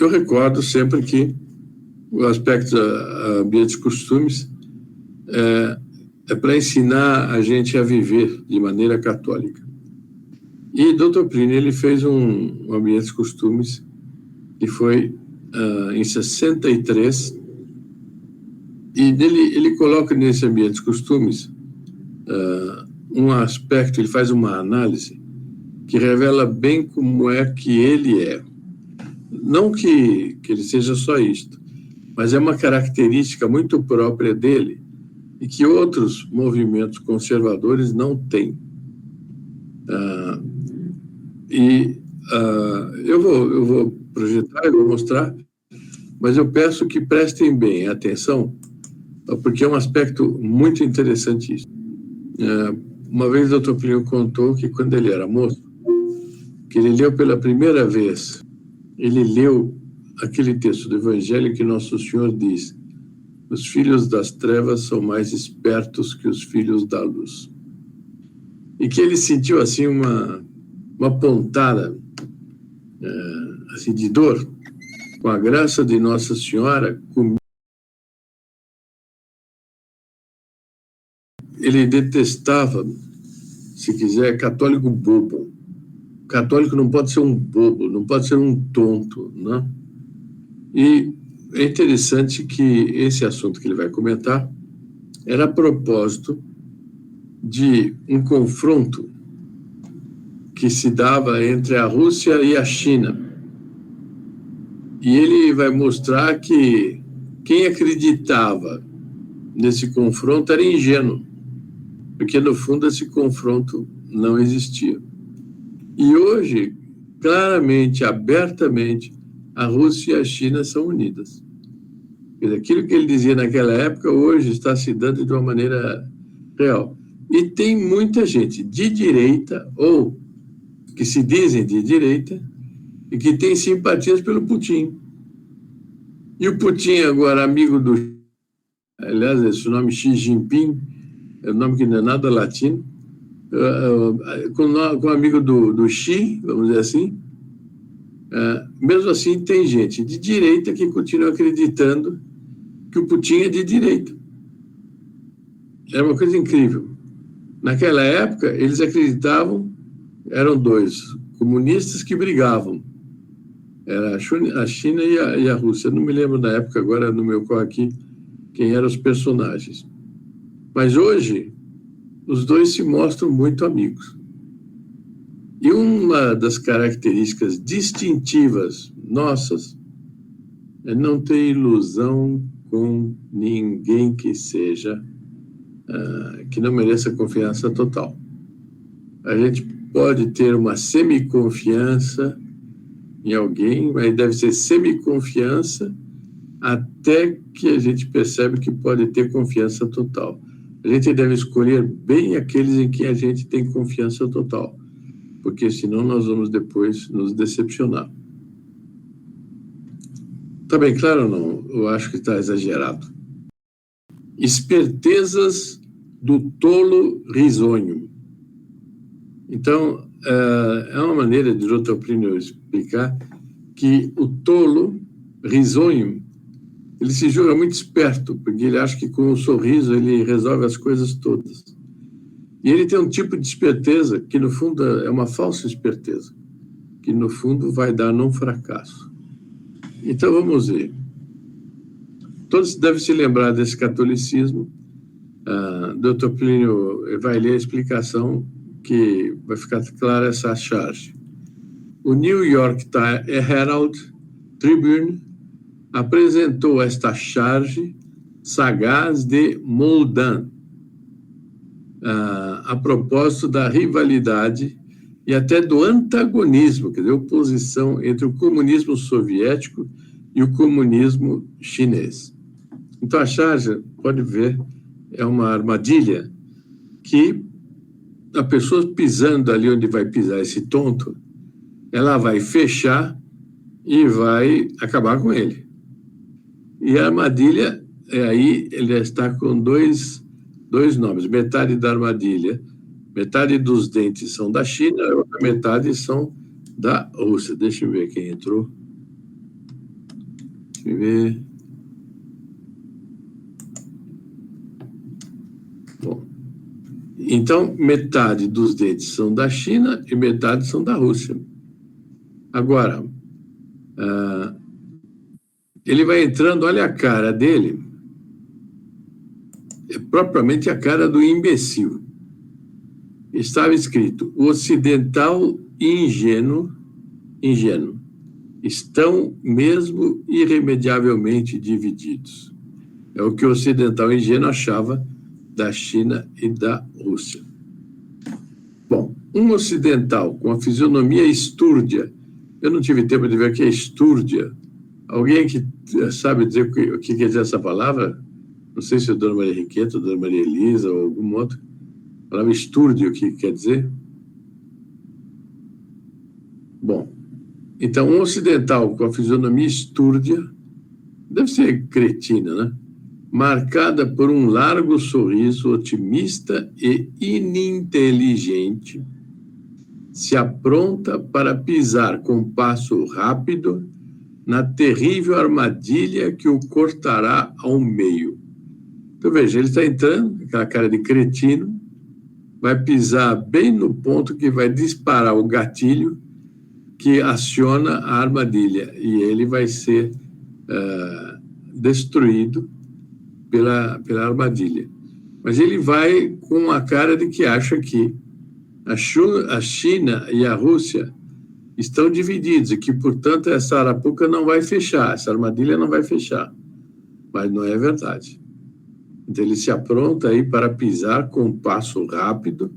eu recordo sempre que o aspecto ambientes e costumes é para ensinar a gente a viver de maneira católica. E Dr. Plínio, ele fez um ambientes e costumes que foi em 63, e ele coloca nesse ambientes e costumes um aspecto, ele faz uma análise que revela bem como é que ele é. Não que ele seja só isto, mas é uma característica muito própria dele e que outros movimentos conservadores não têm. Eu vou projetar, eu vou mostrar, mas eu peço que prestem bem atenção, porque é um aspecto muito interessante isso. Uma vez o Dr. Plínio contou que quando ele era moço, que ele leu pela primeira vez, ele leu aquele texto do Evangelho que Nosso Senhor diz: os filhos das trevas são mais espertos que os filhos da luz. E que ele sentiu assim uma pontada assim, de dor, com a graça de Nossa Senhora. Ele detestava, se quiser, católico bobo. Católico não pode ser um bobo, não pode ser um tonto, né? E é interessante que esse assunto que ele vai comentar era a propósito de um confronto que se dava entre a Rússia e a China. E ele vai mostrar que quem acreditava nesse confronto era ingênuo, porque no fundo esse confronto não existia. E hoje, claramente, abertamente, a Rússia e a China são unidas. Aquilo que ele dizia naquela época, hoje está se dando de uma maneira real. E tem muita gente de direita, ou que se dizem de direita, e que tem simpatias pelo Putin. E o Putin agora, amigo do... Aliás, esse nome Xi Jinping, é um nome que não é nada latino, com amigo do Xi, vamos dizer assim. Mesmo assim, tem gente de direita que continua acreditando que o Putin é de direita. É uma coisa incrível. Naquela época, eles acreditavam, eram dois comunistas que brigavam. Era a China e a Rússia. Eu não me lembro da época, agora no meu corpo aqui, quem eram os personagens. Mas hoje, os dois se mostram muito amigos. E uma das características distintivas nossas é não ter ilusão com ninguém que seja, que não mereça confiança total. A gente pode ter uma semi-confiança em alguém, mas deve ser semi-confiança até que a gente percebe que pode ter confiança total. A gente deve escolher bem aqueles em que a gente tem confiança total, porque senão nós vamos depois nos decepcionar. Está bem claro ou não? Eu acho que está exagerado. Espertezas do tolo risonho. Então, é uma maneira de Dr. Plínio explicar que o tolo risonho, ele se julga muito esperto, porque ele acha que com um sorriso ele resolve as coisas todas. E ele tem um tipo de esperteza que, no fundo, é uma falsa esperteza, que, no fundo, vai dar num fracasso. Então, vamos ver. Todos devem se lembrar desse catolicismo. Dr. Plínio vai ler a explicação que vai ficar clara essa charge. O New York Herald Tribune apresentou esta charge sagaz de Moulin, a propósito da rivalidade e até do antagonismo, quer dizer, oposição entre o comunismo soviético e o comunismo chinês. Então, a charge, pode ver, é uma armadilha que a pessoa pisando ali onde vai pisar esse tonto, ela vai fechar e vai acabar com ele. E a armadilha, aí ele está com dois nomes. Metade da armadilha, metade dos dentes são da China, a outra metade são da Rússia. Deixa eu ver quem entrou. Deixa eu ver. Bom, então, metade dos dentes são da China e metade são da Rússia. Agora, ele vai entrando, olha a cara dele, é propriamente a cara do imbecil. Estava escrito: o ocidental ingênuo, estão mesmo irremediavelmente divididos. É o que o ocidental ingênuo achava da China e da Rússia. Bom, um ocidental com a fisionomia estúrdia, eu não tive tempo de ver o que é estúrdia. Alguém que sabe dizer o que quer dizer essa palavra? Não sei se é a Dona Maria Henriqueta, a Dona Maria Elisa ou algum outro. A palavra estúrdio, o que quer dizer? Bom, então, um ocidental com a fisionomia estúrdia, deve ser cretina, né? Marcada por um largo sorriso otimista e ininteligente, se apronta para pisar com passo rápido na terrível armadilha que o cortará ao meio. Então, veja, ele está entrando, com aquela cara de cretino, vai pisar bem no ponto que vai disparar o gatilho que aciona a armadilha, e ele vai ser destruído pela armadilha. Mas ele vai com a cara de que acha que a China e a Rússia estão divididos e que, portanto, essa arapuca não vai fechar, essa armadilha não vai fechar. Mas não é verdade. Então, ele se apronta aí para pisar com um passo rápido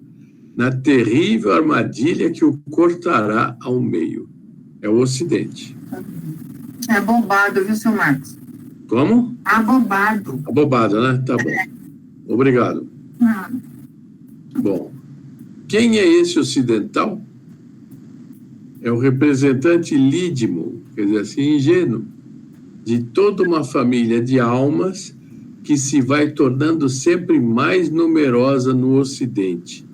na terrível armadilha que o cortará ao meio. É o Ocidente. É abobado, viu, seu Marcos? Como? Abobado. Abobado, né? Tá bom. Obrigado. Bom, quem é esse ocidental? É o representante lídimo, quer dizer assim, ingênuo, de toda uma família de almas que se vai tornando sempre mais numerosa no Ocidente.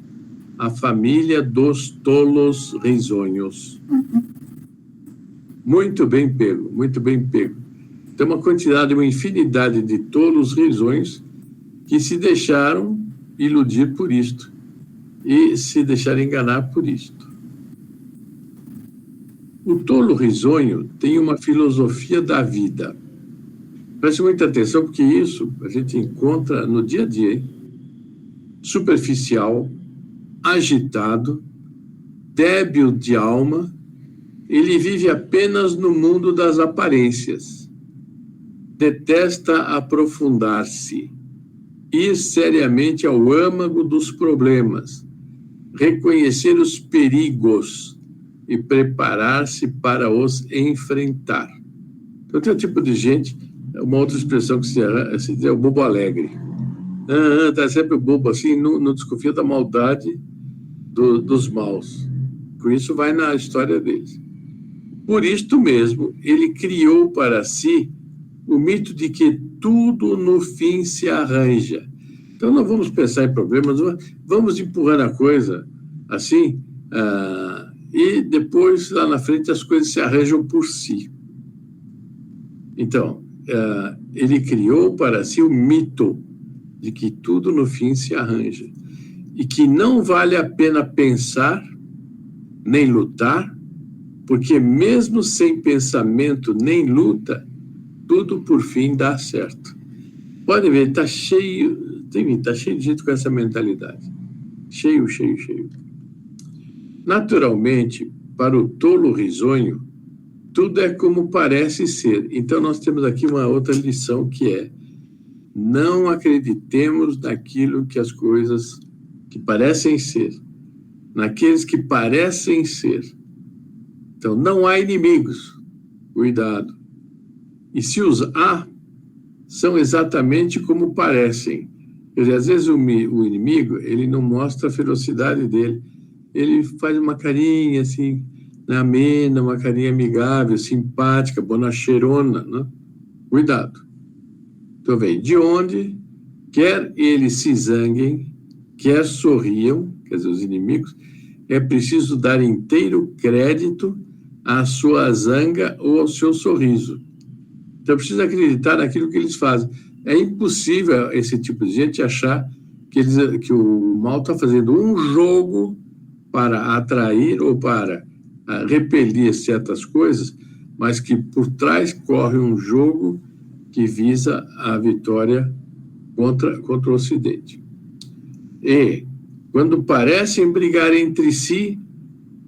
A família dos tolos risonhos. Muito bem pego, muito bem pego. Tem uma quantidade, uma infinidade de tolos risonhos que se deixaram iludir por isto e se deixaram enganar por isto. O tolo risonho tem uma filosofia da vida. Preste muita atenção, porque isso a gente encontra no dia a dia, hein? Superficial, agitado, débil de alma, ele vive apenas no mundo das aparências. Detesta aprofundar-se, ir seriamente ao âmago dos problemas, reconhecer os perigos e preparar-se para os enfrentar. Então, tem um tipo de gente, uma outra expressão que se diz é o bobo alegre. Está sempre bobo assim, não desconfia da maldade dos maus. Com isso, vai na história deles. Por isto mesmo, ele criou para si o mito de que tudo no fim se arranja. Então, não vamos pensar em problemas, vamos empurrando a coisa assim, e depois, lá na frente, as coisas se arranjam por si. Então, ele criou para si o mito de que tudo no fim se arranja e que não vale a pena pensar nem lutar, porque mesmo sem pensamento nem luta, tudo por fim dá certo. Pode ver, está cheio de gente com essa mentalidade. Cheio. Naturalmente, para o tolo risonho, tudo é como parece ser. Então, nós temos aqui uma outra lição que é: não acreditemos naquilo que as coisas que parecem ser, naqueles que parecem ser. Então, não há inimigos. Cuidado. E se os há, são exatamente como parecem. Quer dizer, às vezes o inimigo, ele não mostra a ferocidade dele. Ele faz uma carinha assim, amena, uma carinha amigável, simpática, bonacheirona, né? Cuidado. Então, vem, de onde, quer eles se zanguem, quer sorriam, quer dizer, os inimigos, é preciso dar inteiro crédito à sua zanga ou ao seu sorriso. Então, precisa acreditar naquilo que eles fazem. É impossível esse tipo de gente achar que o mal está fazendo um jogo para atrair ou para repelir certas coisas, mas que por trás corre um jogo que visa a vitória contra o Ocidente. E, quando parecem brigar entre si,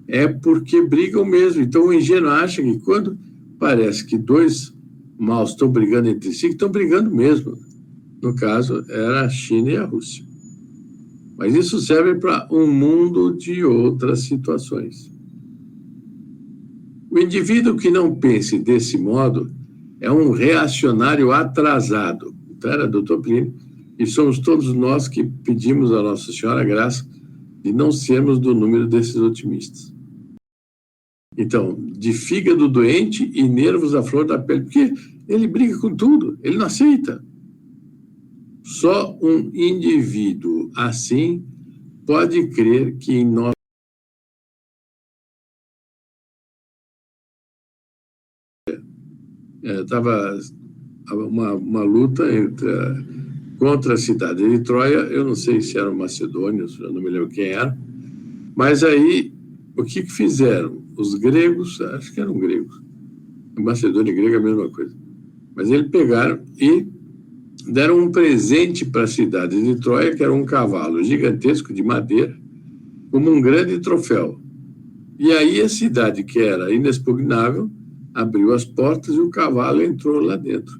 é porque brigam mesmo. Então, o ingênuo acha que quando parece que dois maus estão brigando entre si, que estão brigando mesmo. No caso, era a China e a Rússia. Mas isso serve para um mundo de outras situações. O indivíduo que não pense desse modo é um reacionário atrasado. Então, era Dr. Plínio, e somos todos nós que pedimos a Nossa Senhora a graça de não sermos do número desses otimistas. Então, de fígado doente e nervos à flor da pele, porque ele briga com tudo, ele não aceita. Só um indivíduo assim pode crer que em nós estava uma luta contra a cidade de Troia. Eu não sei se eram macedônios, eu não me lembro quem era, mas aí o que fizeram? Os gregos, acho que eram gregos, Macedônia e grega é a mesma coisa, mas eles pegaram e deram um presente para a cidade de Troia, que era um cavalo gigantesco de madeira, como um grande troféu. E aí a cidade, que era inexpugnável, abriu as portas e o cavalo entrou lá dentro.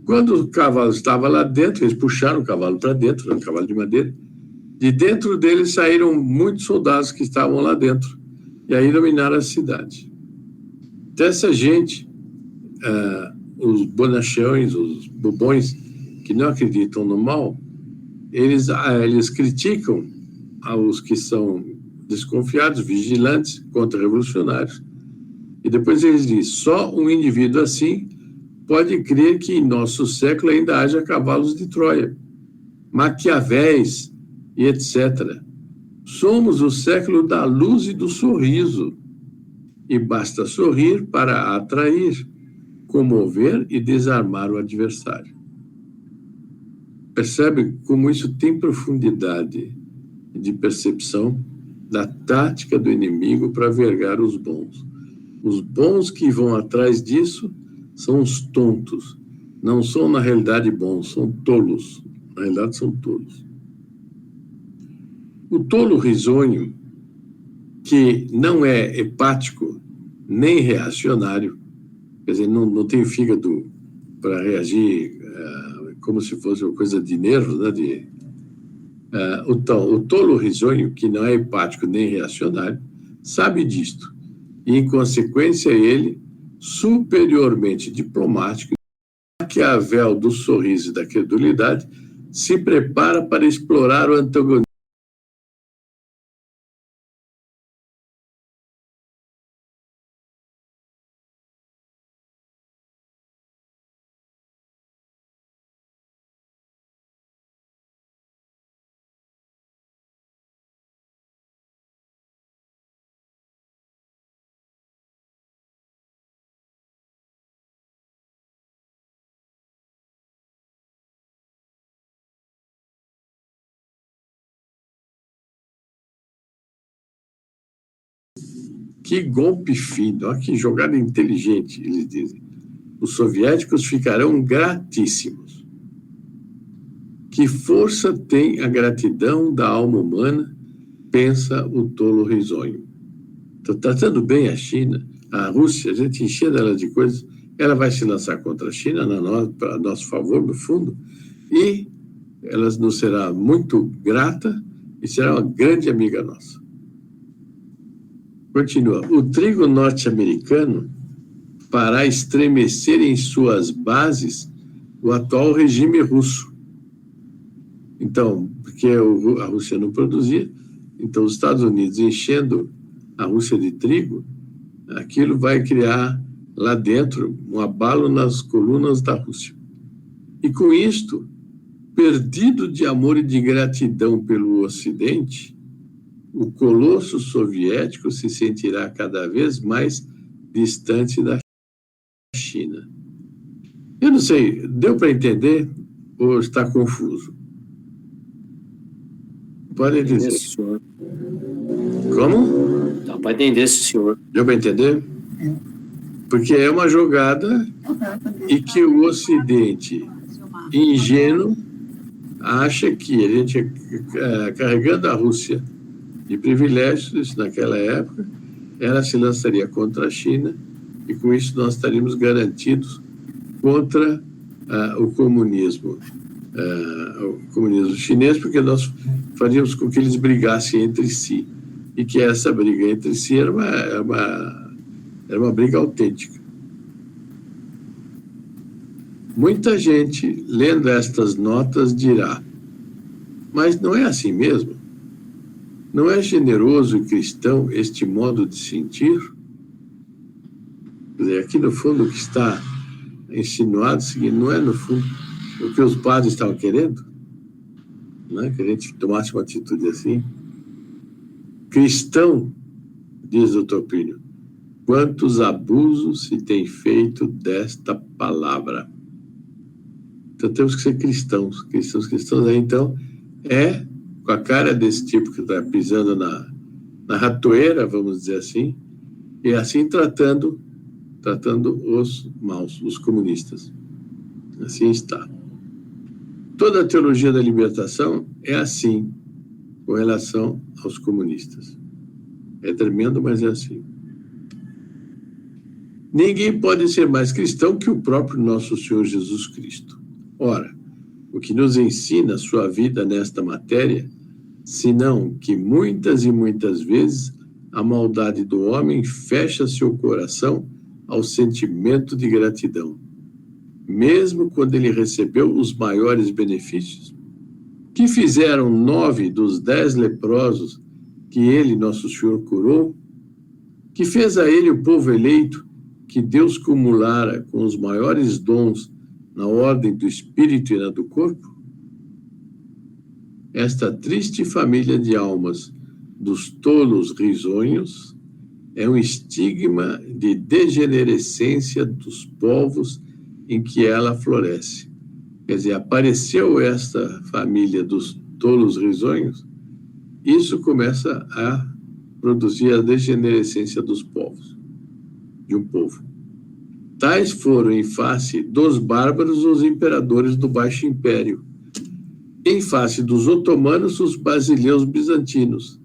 Quando o cavalo estava lá dentro, eles puxaram o cavalo para dentro, era um cavalo de madeira, de dentro dele saíram muitos soldados que estavam lá dentro, e aí dominaram a cidade. Então, essa gente, os bonachões, os bobões, que não acreditam no mal, eles criticam os que são desconfiados, vigilantes, contra-revolucionários, e depois eles dizem, só um indivíduo assim pode crer que em nosso século ainda haja cavalos de Troia, Maquiavéis e etc. Somos o século da luz e do sorriso, e basta sorrir para atrair, comover e desarmar o adversário. Percebe como isso tem profundidade de percepção da tática do inimigo para vergar os bons. Os bons que vão atrás disso são os tontos. Não são, na realidade, bons, são tolos. Na realidade, são tolos. O tolo risonho, que não é hepático nem reacionário, quer dizer, não tem fígado para reagir como se fosse uma coisa de nervos, né? O tolo risonho, que não é hepático nem reacionário, sabe disto. E, em consequência, ele, superiormente diplomático, Maquiavel do sorriso e da credulidade, se prepara para explorar o antagonismo. Que golpe fino, olha que jogada inteligente, eles dizem. Os soviéticos ficarão gratíssimos. Que força tem a gratidão da alma humana, pensa o tolo risonho. Então, tratando bem a China, a Rússia, a gente enchendo ela de coisas, ela vai se lançar contra a China, para nosso favor, no fundo, e ela nos será muito grata e será uma grande amiga nossa. Continua. O trigo norte-americano fará estremecer em suas bases o atual regime russo. Então, porque a Rússia não produzia, então os Estados Unidos enchendo a Rússia de trigo, aquilo vai criar lá dentro um abalo nas colunas da Rússia. E com isto, perdido de amor e de gratidão pelo Ocidente, o colosso soviético se sentirá cada vez mais distante da China. Eu não sei, deu para entender ou está confuso? Pode Entender, dizer. senhor. Como? Dá para entender, senhor. Deu para entender? Porque é uma jogada e que o Ocidente ingênuo acha que a gente, carregando a Rússia de privilégios naquela época, ela se lançaria contra a China e com isso nós estaríamos garantidos contra o comunismo chinês, porque nós faríamos com que eles brigassem entre si e que essa briga entre si era uma briga autêntica. Muita gente, lendo estas notas, dirá: mas não é assim mesmo? Não é generoso e cristão este modo de sentir? Quer dizer, aqui no fundo o que está insinuado não é no fundo o que os padres estavam querendo? Não é? Que a gente tomasse uma atitude assim? Cristão, diz o Dr. Plínio, quantos abusos se tem feito desta palavra? Então temos que ser cristãos. Cristãos aí, então, com a cara desse tipo que está pisando na ratoeira, vamos dizer assim, e assim tratando os maus, os comunistas. Assim está. Toda a teologia da libertação é assim, com relação aos comunistas. É tremendo, mas é assim. Ninguém pode ser mais cristão que o próprio nosso Senhor Jesus Cristo. Ora, o que nos ensina sua vida nesta matéria, senão que muitas e muitas vezes a maldade do homem fecha seu coração ao sentimento de gratidão, mesmo quando ele recebeu os maiores benefícios? Que fizeram 9 dos 10 leprosos que ele, nosso Senhor, curou? Que fez a ele o povo eleito que Deus cumulara com os maiores dons na ordem do espírito e na do corpo? Esta triste família de almas dos tolos risonhos é um estigma de degenerescência dos povos em que ela floresce. Quer dizer, apareceu esta família dos tolos risonhos, isso começa a produzir a degenerescência dos povos, de um povo. Tais foram em face dos bárbaros os imperadores do Baixo Império, em face dos otomanos os basileus bizantinos,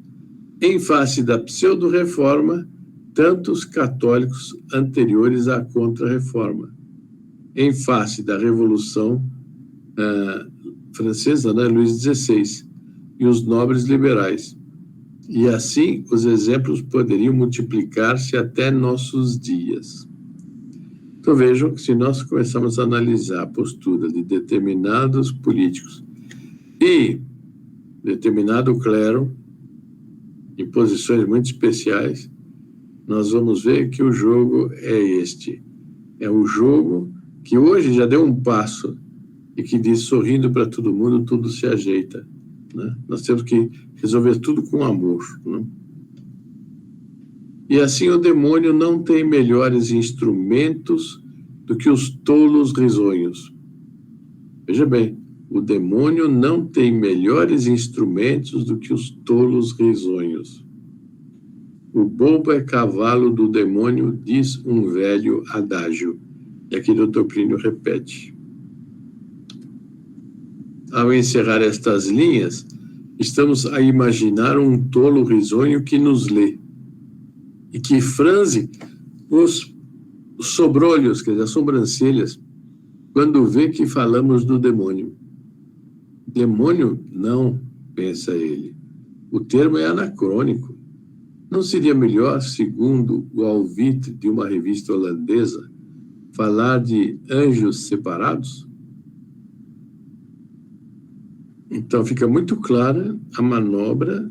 em face da pseudo-reforma tantos católicos anteriores à contra-reforma, em face da Revolução Francesa, né, Luís XVI, e os nobres liberais. E assim os exemplos poderiam multiplicar-se até nossos dias. Então vejam que se nós começarmos a analisar a postura de determinados políticos e determinado clero em posições muito especiais, nós vamos ver que o jogo é este. É o jogo que hoje já deu um passo e que diz, sorrindo para todo mundo, tudo se ajeita. Né? Nós temos que resolver tudo com amor. Né? E assim o demônio não tem melhores instrumentos do que os tolos risonhos. Veja bem, o demônio não tem melhores instrumentos do que os tolos risonhos. O bobo é cavalo do demônio, diz um velho adágio. E aqui o Dr. Plínio repete. Ao encerrar estas linhas, estamos a imaginar um tolo risonho que nos lê e que franze os sobrolhos, quer dizer, as sobrancelhas, quando vê que falamos do demônio. Demônio? Não, pensa ele. O termo é anacrônico. Não seria melhor, segundo o alvitre de uma revista holandesa, falar de anjos separados? Então fica muito clara a manobra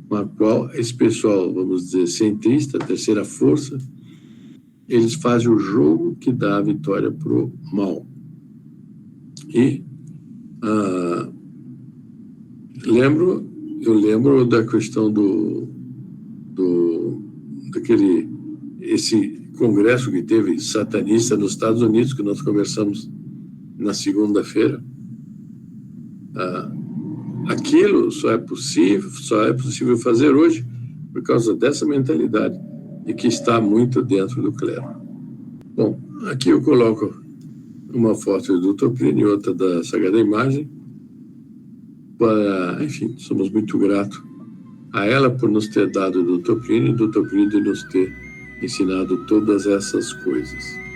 com a qual esse pessoal, vamos dizer, centrista, terceira força, eles fazem o jogo que dá a vitória para o mal. E eu lembro da questão daquele esse congresso que teve satanista nos Estados Unidos, que nós conversamos na segunda-feira, aquilo só é possível fazer hoje por causa dessa mentalidade e que está muito dentro do clero. Bom, aqui eu coloco uma foto do Dr. Plínio e outra da Sagrada Imagem, enfim, somos muito gratos a ela por nos ter dado o Dr. Plínio e o Dr. Plínio de nos ter ensinado todas essas coisas.